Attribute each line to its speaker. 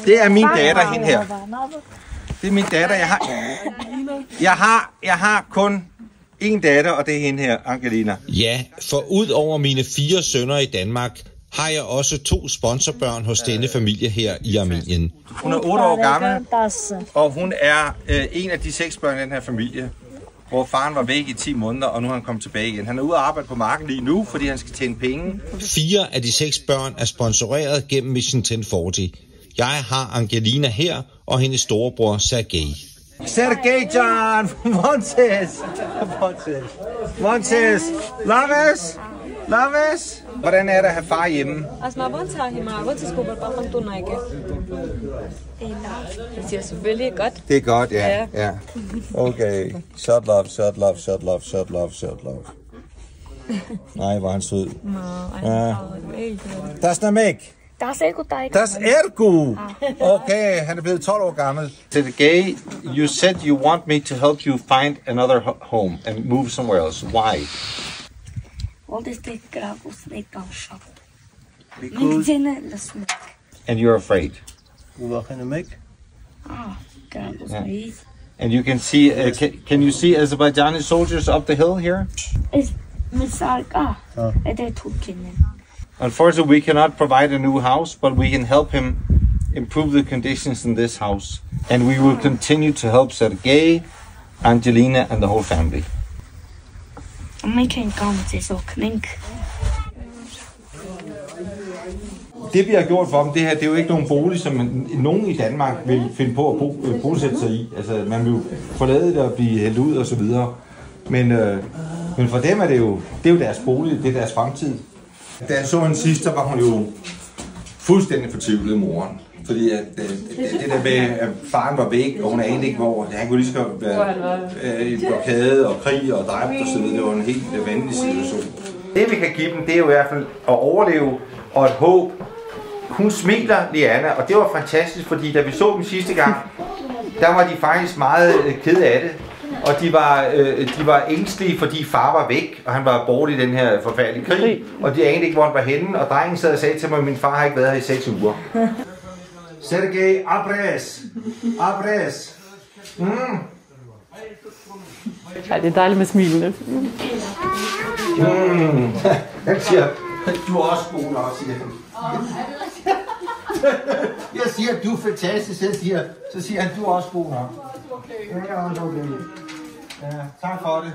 Speaker 1: Det er min datter, hende her. Det er min datter. Jeg har kun en datter, og det er hende her, Angelina.
Speaker 2: Ja, for ud over mine 4 sønner i Danmark, har jeg også 2 sponsorbørn hos denne familie her i Armenien.
Speaker 1: Hun er 8 år gammel, og hun er en af de 6 børn i den her familie, hvor faren var væk i 10 måneder, og nu er han kommet tilbage igen. Han er ude at arbejde på marken lige nu, fordi han skal tjene penge. 4
Speaker 2: af de 6 børn er sponsoreret gennem Mission 1040. Jeg har Angelina her, og hendes storebror Sergej.
Speaker 1: Sergej John, Montes, Laves. Hvordan er det at have far hjemme?
Speaker 3: Det siger selvfølgelig godt.
Speaker 1: Det er godt, ja. Okay. Shut love. Nej, hvor han sød. Das namek. Das ergo. Okay, han er blevet 12 år gammel. Sergej, you said you want me to help you find another home and move somewhere else. Why? Because... And you're afraid. Yeah. And you can see, can you see Azerbaijani soldiers up the hill here? Unfortunately, we cannot provide a new house, but we can help him improve the conditions in this house. And we will continue to help Sergej, Angelina, and the whole family. Det vi har gjort for dem, det her, det er jo ikke nogen bolig, som nogen i Danmark vil finde på at bosætte sig i. Altså, man vil jo forlade det og blive hældt ud og så videre. Men for dem er det er jo deres bolig, det er deres fremtid. Da jeg så hende sidst, så var hun jo fuldstændig fortvivlet, moren. Fordi det der med, at faren var væk, og hun anede ikke hvor. Han kunne lige så godt være i blokade og krig og dræbt og så videre. Det var en helt vanvittig situation. Det vi kan give dem, det er jo i hvert fald at overleve og et håb. Hun smiler, Liana, og det var fantastisk, fordi da vi så dem sidste gang, der var de faktisk meget kede af det. Og de var ængstelige, fordi far var væk, og han var borte i den her forfærdelige krig. Og de anede ikke, hvor han var henne, og drengen sad og sagde til mig, at min far har ikke været her i 6 uger. Sergej, abres.
Speaker 4: Ja, det er dejligt med smilene.
Speaker 1: Han siger, du er også god nok, siger han. Jeg siger, at du er fantastisk, så siger han, du er også god nok. Ja, tak for det.